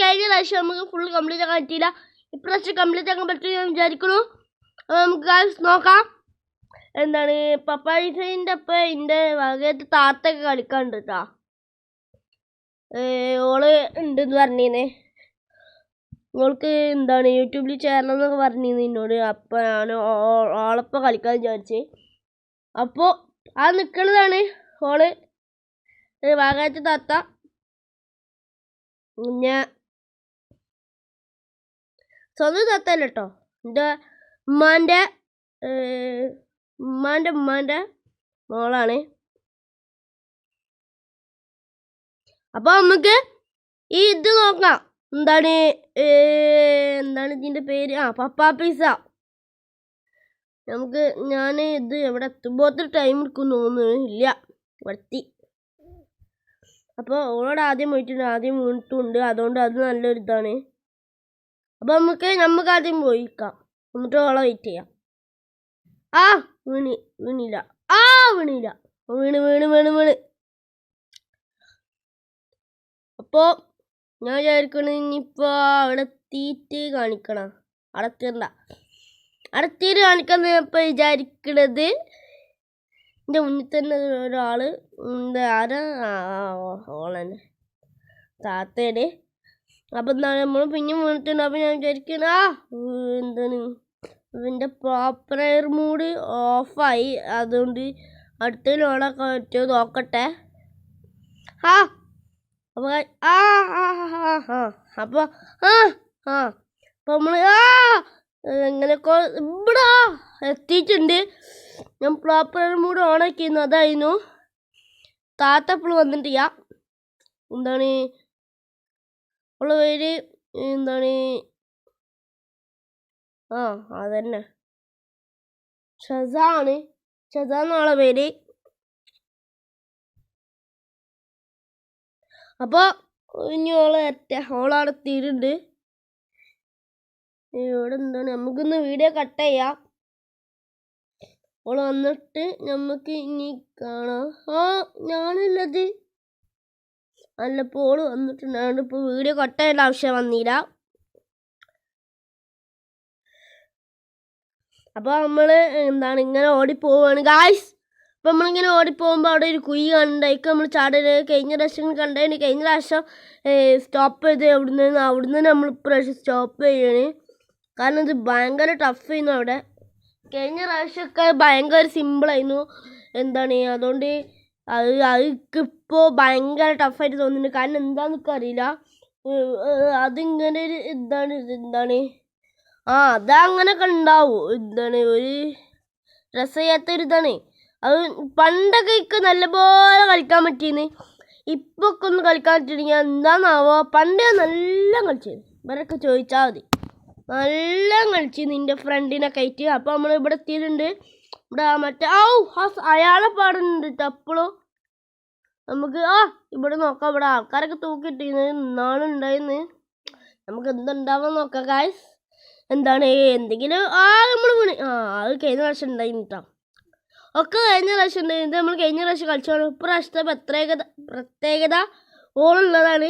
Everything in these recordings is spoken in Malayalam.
കഴിഞ്ഞ പ്രാവശ്യം നമുക്ക് ഫുൾ കംപ്ലീറ്റ് ആക്കാൻ പറ്റിയില്ല. ഇപ്രാവശ്യം കംപ്ലീറ്റ് ആക്കാൻ പറ്റും ഞാൻ വിചാരിക്കുന്നു. അപ്പോൾ നമുക്ക് ഗൈസ് നോക്കാം. എന്താണ് പപ്പായിൻ്റെ ഒപ്പം എൻ്റെ വകയത്ത് താത്തൊക്കെ കളിക്കാനുണ്ട് കേട്ടോ. ഓള് ഉണ്ടെന്ന് പറഞ്ഞിരുന്നേ. ഓൾക്ക് എന്താണ് യൂട്യൂബിൽ ചേരണം എന്നൊക്കെ പറഞ്ഞിരുന്നു എന്നോട്. അപ്പം ഞാൻ ഓളപ്പം കളിക്കാൻ വിചാരിച്ച്. അപ്പോൾ ആ നിൽക്കുന്നതാണ് ഓള് വാഗായത്ത് താത്ത. പിന്നെ സ്വന്തം താത്തല്ല കേട്ടോ, എൻ്റെ ഉമ്മാൻ്റെ മോളാണ്. അപ്പോൾ നമുക്ക് ഈ ഇത് നോക്കാം. എന്താണ് ഇതിൻ്റെ പേര്? പപ്പാ പിസ്സ. ഞാൻ ഇത് എവിടെ എത്തുമ്പോൾ ടൈം എടുക്കും തോന്നുന്നു. ഇല്ല, വത്തി. അപ്പോൾ ഓളോട് ആദ്യം പോയിട്ടുണ്ട്, ആദ്യം വീണിട്ടുണ്ട്. അതുകൊണ്ട് അത് നല്ലൊരു ഇതാണ്. അപ്പോൾ നമുക്ക് ആദ്യം പോയിക്കാം, എന്നിട്ട് ഓളെ വെയിറ്റ് ചെയ്യാം. വീണില്ല. വീണ്. അപ്പോൾ ഞാൻ വിചാരിക്കണം ഇനിയിപ്പോൾ അവിടെ എത്തിയിട്ട് കാണിക്കണം. അടത്തിയിട്ട് കാണിക്കാൻ ഇപ്പോൾ വിചാരിക്കണത് എൻ്റെ മുന്നിൽ തന്നെ ഒരാൾ ആരാ? ഓളന്നെ താത്തേടെ. അപ്പം എന്താണ് നമ്മൾ പിന്നെ വീണിട്ടുണ്ട്. അപ്പം ഞാൻ വിചാരിക്കണ എന്താണ് ഇതിൻ്റെ പ്രോപ്പർ മൂഡ് ഓഫായി. അതുകൊണ്ട് അടുത്തതിൽ ഓളൊക്കെ പറ്റുമോ നോക്കട്ടെ. അപ്പോൾ അപ്പോൾ നമ്മൾ എങ്ങനെയൊക്കെ ഇവിടെ എത്തിയിട്ടുണ്ട്. ഞാൻ പ്രോപ്പർ മൂഡ് ഓണാക്കിയിരുന്നു. അതായിരുന്നു. താത്ത ഇപ്പോൾ വന്നിട്ടില്ല. എന്താണ് ഉള്ള പേര്? എന്താണ് അതന്നെ ഷസാന്നാളെ പേര്. അപ്പോൾ ഇനി ഓളവിടെ എത്തിയിട്ടുണ്ട്. ഇവിടെ എന്താണ് നമുക്കിന്ന് വീഡിയോ കട്ട് ചെയ്യാം. ഓള് വന്നിട്ട് നമുക്ക് ഇനി കാണാം. ഞാനല്ലത് അല്ലപ്പോൾ ഓള് വന്നിട്ടുണ്ടായിരുന്നു. ഇപ്പോൾ വീഡിയോ കട്ട് ചെയ്യേണ്ട ആവശ്യം വന്നില്ല. അപ്പോൾ നമ്മൾ എന്താണ് ഇങ്ങനെ ഓടിപ്പോവാണ് ഗായ്സ്. അപ്പോൾ നമ്മളിങ്ങനെ ഓടിപ്പോകുമ്പോൾ അവിടെ ഒരു കുഴി കണ്ടായിക്ക് നമ്മൾ ചാടരുത്. കഴിഞ്ഞ പ്രാവശ്യം കണ്ടതിന് കഴിഞ്ഞ പ്രാവശ്യം സ്റ്റോപ്പ് ചെയ്ത് അവിടുന്ന് നമ്മൾ ഇപ്രാവശ്യം സ്റ്റോപ്പ് ചെയ്യണേ. കാരണം ഇത് ഭയങ്കര ടഫ് ആയിരുന്നു അവിടെ. കഴിഞ്ഞ പ്രാവശ്യമൊക്കെ ഭയങ്കര സിമ്പിളായിരുന്നു. എന്താണ് അതുകൊണ്ട് അതിപ്പോൾ ഭയങ്കര ടഫായിട്ട് തോന്നുന്നുണ്ട്. കാരണം എന്താണെന്നൊക്കെ അറിയില്ല. അതിങ്ങനെ ഒരു എന്താണ് അതങ്ങനെയൊക്കെ ഉണ്ടാവും. എന്താണ് ഒരു രസമില്ലാത്തൊരിതാണ്. അത് പണ്ടൊക്കെ നല്ലപോലെ കളിക്കാൻ പറ്റിയെന്ന്. ഇപ്പോൾ ഒക്കെ ഒന്ന് കളിക്കാൻ പറ്റിയില്ലെങ്കിൽ എന്താണെന്നാവോ. പണ്ട് നല്ല കളിച്ചിരുന്നു. ഇവരൊക്കെ ചോദിച്ചാൽ മതി. നല്ല കളിച്ചു നിൻ്റെ ഫ്രണ്ടിനൊക്കെ ആയിട്ട്. അപ്പോൾ നമ്മൾ ഇവിടെ എത്തിയിട്ടുണ്ട്. ഇവിടെ മറ്റേ അയാളെ പാടുന്നുണ്ട് അപ്പോഴും. നമുക്ക് ഇവിടെ നോക്കാം. ഇവിടെ ആൾക്കാരൊക്കെ തൂക്കിയിട്ടിരുന്നു. ഇന്നാളുണ്ടായിരുന്നു. നമുക്ക് എന്തുണ്ടാവാൻ നോക്കാം ഗായ്സ്. എന്താണ് എന്തെങ്കിലും നമ്മൾ വീണ് അത് കഴിഞ്ഞ പ്രാവശ്യം ഉണ്ടായിരുന്നു കേട്ടോ. ഒക്കെ കഴിഞ്ഞ പ്രാവശ്യം ഉണ്ട്. ഇത് നമ്മൾ കഴിഞ്ഞ പ്രാവശ്യം കളിച്ചാണ്. ഇപ്രാവശ്യത്തെ പ്രത്യേകത ഓളുള്ളതാണ്.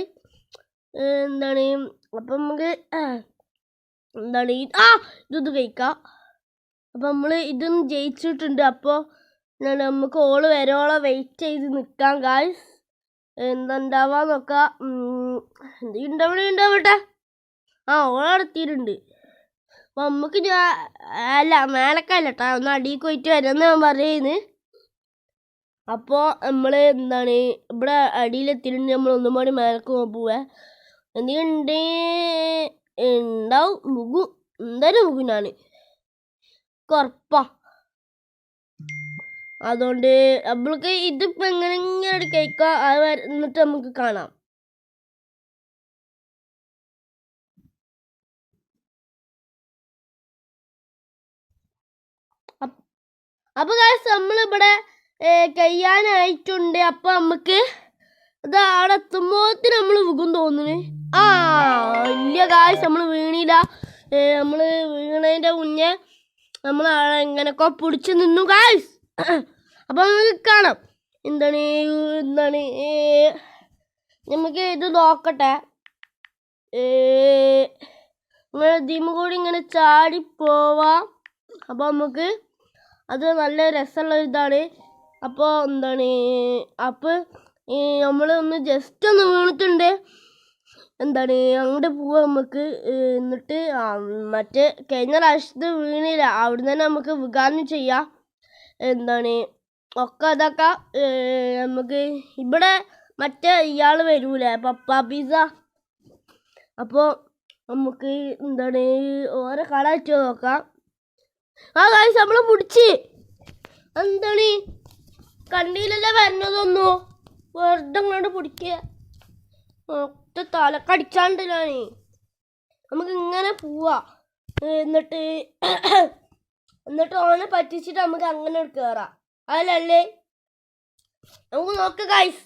എന്താണ് അപ്പം നമുക്ക് എന്താണ് ഇതൊന്ന് കഴിക്കാം. അപ്പം നമ്മൾ ഇതൊന്നും ജയിച്ചിട്ടുണ്ട്. അപ്പോൾ നമുക്ക് ഓള് വരോളം വെയിറ്റ് ചെയ്ത് നിൽക്കാം ഗായ്സ്. എന്തുണ്ടാവാൻ നോക്കാം. ഉണ്ടാവട്ടെ. ഓളെത്തിയിട്ടുണ്ട്. അപ്പം നമുക്ക് അല്ല മേലക്കല്ല കേട്ടോ, ഒന്ന് അടിയിൽ പോയിട്ട് വരാമെന്ന് ഞാൻ പറയുന്നത്. അപ്പോൾ നമ്മൾ എന്താണ് ഇവിടെ അടിയിലെത്തിയിട്ടുണ്ട്. നമ്മൾ ഒന്നും കൂടി മേലക്ക് പോവേ. എന്തെങ്കിലും ഉണ്ടാവും. എന്തായാലും മുകും ഞാൻ ഉറപ്പാ. അതുകൊണ്ട് നമ്മൾക്ക് ഇതിപ്പോൾ എങ്ങനെ കഴിക്കാം. അത് എന്നിട്ട് നമുക്ക് കാണാം. അപ്പോൾ ഗായ്സ് നമ്മളിവിടെ കഴിയാനായിട്ടുണ്ട്. അപ്പോൾ നമുക്ക് അത് അവിടെ എത്തുമ്പോഴത്തിന് നമ്മൾ വികും തോന്നുന്നു. ഇല്ല ഗായ്സ്, നമ്മൾ വീണില്ല. നമ്മൾ വീണതിൻ്റെ മുന്നേ നമ്മൾ എങ്ങനെയൊക്കെ പിടിച്ച് നിന്നു ഗായ്സ്. അപ്പോൾ നമുക്ക് കാണാം. എന്താണ് നമുക്ക് ഇത് നോക്കട്ടെ. ഇങ്ങനെ ഇതിമ കൂടി ഇങ്ങനെ ചാടി പോവാം. അപ്പോൾ നമുക്ക് അത് നല്ല രസമുള്ള ഇതാണ്. അപ്പോൾ എന്താണ് അപ്പോൾ നമ്മൾ ഒന്ന് ജസ്റ്റ് ഒന്ന് വീണിട്ടുണ്ട്. എന്താണ് അങ്ങോട്ട് പോവാം നമുക്ക്. എന്നിട്ട് മറ്റേ കഴിഞ്ഞ പ്രാവശ്യത്ത് വീണില്ല, അവിടെ തന്നെ നമുക്ക് വികാരം ചെയ്യാം. എന്താണ് ഒക്കെ അതൊക്കെ നമുക്ക് ഇവിടെ മറ്റേ ഇയാൾ വരൂലേ പപ്പ പിസ്സ. അപ്പോൾ നമുക്ക് എന്താണ് ഓരോ കട വെച്ച് നോക്കാം. ഗായ്സ് നമ്മൾ പിടിച്ച് എന്താണ് കണ്ടിയിലല്ലേ വരുന്നതൊന്നു വെറുതെ അങ്ങോട്ട് പിടിക്കുക. ഒറ്റ തലക്കടിച്ചാണ്ടില്ലാണ്. നമുക്ക് ഇങ്ങനെ പോവാ. എന്നിട്ട് ഓനെ പറ്റിച്ചിട്ട് നമുക്ക് അങ്ങനെ കയറാം. അതിലല്ലേ നമുക്ക് നോക്കാം ഗൈസ്.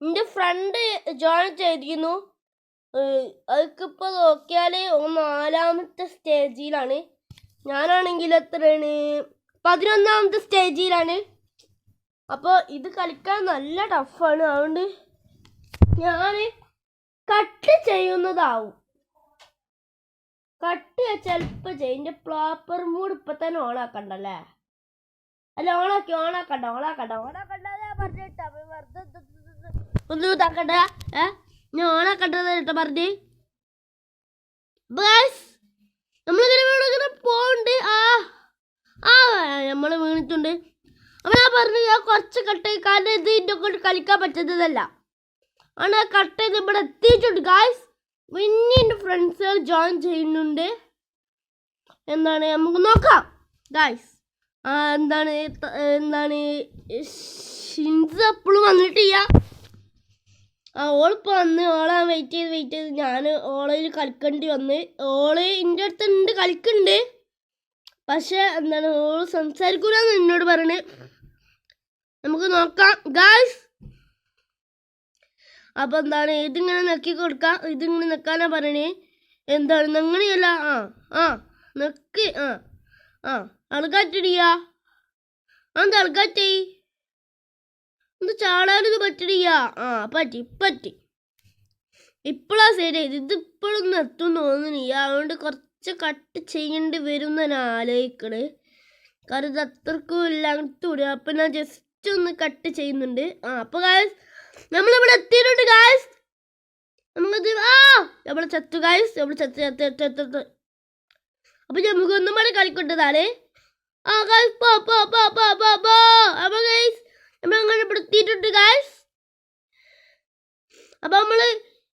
എൻ്റെ ഫ്രണ്ട് ജോയിൻ ചെയ്തിരുന്നു. അതൊക്കിപ്പോൾ നോക്കിയാൽ 4ാമത്തെ സ്റ്റേജിലാണ്. ഞാനാണെങ്കിൽ എത്രയാണ് 11ാമത്തെ സ്റ്റേജിലാണ്. അപ്പോൾ ഇത് കളിക്കാൻ നല്ല ടഫാണ്. അതുകൊണ്ട് ഞാൻ കട്ട് ചെയ്യുന്നതാവും. കട്ട് ചിലപ്പോൾ ചെയ്യും. എൻ്റെ പ്രോപ്പർ മൂഡ് ഇപ്പം തന്നെ ഓണാക്കണ്ടല്ലേ? അല്ല ഓണാക്കണ്ട പറഞ്ഞിട്ടാ വെറുതെ ഒന്നും ഇതാക്കണ്ട. ഞാൻ ഓണാക്കണ്ടത് പറഞ്ഞ് നമ്മളിങ്ങനെ പോണ്ട്. നമ്മൾ വീണിട്ടുണ്ട്. അപ്പം ഞാൻ പറഞ്ഞു ഞാൻ കുറച്ച് കട്ട് കാരണം ഇത് ഇതിൻ്റെ കൊണ്ട് കളിക്കാൻ പറ്റുന്നതല്ല. ആണ് കട്ട് ചെയ്ത് ഇവിടെ എത്തിയിട്ടുണ്ട് ഗായ്സ്. പിന്നെ എൻ്റെ ഫ്രണ്ട്സുകൾ ജോയിൻ ചെയ്യുന്നുണ്ട്. എന്താണ് നമുക്ക് നോക്കാം ഗായ്സ്. എന്താണ് ഷിൻസ് എപ്പോഴും വന്നിട്ടില്ല. ഓളിപ്പോൾ വന്ന് ഓളെ വെയിറ്റ് ചെയ്ത് ഞാൻ ഓളയിൽ കളിക്കേണ്ടി വന്ന്. ഓള് എൻ്റെ അടുത്തുണ്ട് കളിക്കുന്നുണ്ട്. പക്ഷെ എന്താണ് ഓള് സംസാരിക്കൂലെന്ന് എന്നോട് പറയണേ. നമുക്ക് നോക്കാം ഗായ്സ്. അപ്പോൾ എന്താണ് ഇതിങ്ങനെ നക്കി കൊടുക്കാം. ഇതിങ്ങനെ നിൽക്കാനാ പറയണേ. എന്താണ് അങ്ങനെയല്ല. നെക്ക് അളകാറ്റിടിയാ. എന്താ അളകാറ്റി എന്ത് ചാടാനൊന്നും പറ്റിടിയ. പറ്റി ഇപ്പോഴാ ശരിയായത്. ഇതിപ്പോഴൊന്നും എത്തും തോന്നുന്നില്ല. അതുകൊണ്ട് കുറച്ച് കട്ട് ചെയ്യേണ്ടി വരും എന്ന് ഞാൻ ആലോചിക്കണേ. കാരണം ഇത് അത്രക്കും ലെങ്ത് കൂടി. അപ്പം ഞാൻ ജസ്റ്റ് ഒന്ന് കട്ട് ചെയ്യുന്നുണ്ട്. അപ്പോൾ ഗായ്സ് നമ്മളിവിടെ എത്തിയിട്ടുണ്ട് ഗായ്സ്. നമുക്കത് നമ്മൾ ചത്തു ഗായ്സ്. നമ്മൾ ചത്ത്. അപ്പം നമുക്കൊന്നും കൂടെ കളിക്കൊണ്ടതാണ്. ഗായ്സ് അപ്പോൾ ഗായ്സ് നമ്മളങ്ങനെ ഇവിടെ എത്തിയിട്ടുണ്ട് ഗായ്സ്. അപ്പം നമ്മൾ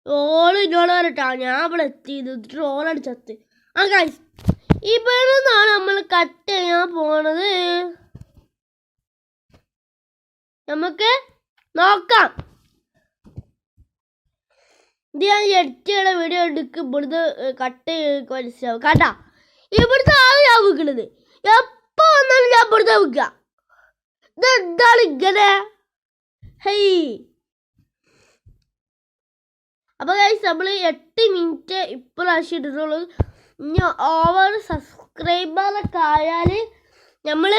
ഓളിനോട് പറഞ്ഞിട്ടാ ഞാൻ ഇവിടെ എത്തിയത്. ഓളാണ് ചത്ത്. ഗായ്സ് ഇവിടെ നിന്നാണ് നമ്മൾ കട്ട് ചെയ്യാൻ പോണത്. നമുക്ക് നോക്കാം. ഇത് ഞാൻ എഡിറ്റ് വീഡിയോ എടുക്കും. ഇവിടുന്ന് കട്ട് മനസ്സിലാവും. കണ്ടാ ഇവിടുത്തെ ഞാൻ വിൽക്കണത്. എപ്പോൾ വന്നാലും ഞാൻ ഇവിടുത്തെ വിൽക്കുക. ഇതെന്താണ് ഇങ്ങനെ? അപ്പോൾ ഗൈസ് നമ്മൾ 8 മിനിറ്റ് ഇപ്രാവശ്യം ഇട്ടിട്ടുള്ളൂ. ഇനി ഓവർ സബ്സ്ക്രൈബറൊക്കെ ആയാൽ നമ്മൾ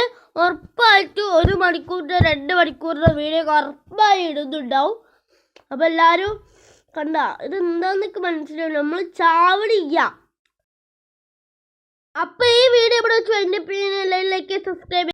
ഉറപ്പായിട്ട് 1 മണിക്കൂറിൻ്റെ 2 മണിക്കൂറിൻ്റെ വീഡിയോ ഉറപ്പായി ഇടുന്നുണ്ടാവും. അപ്പോൾ എല്ലാവരും കണ്ട ഇതെന്താന്നൊക്കെ മനസ്സിലാവും. നമ്മൾ ചാവടില്ല. അപ്പോൾ ഈ വീഡിയോ ഇവിടെ വെച്ച് എൻ്റെ ലൈക്ക് സബ്സ്ക്രൈബ്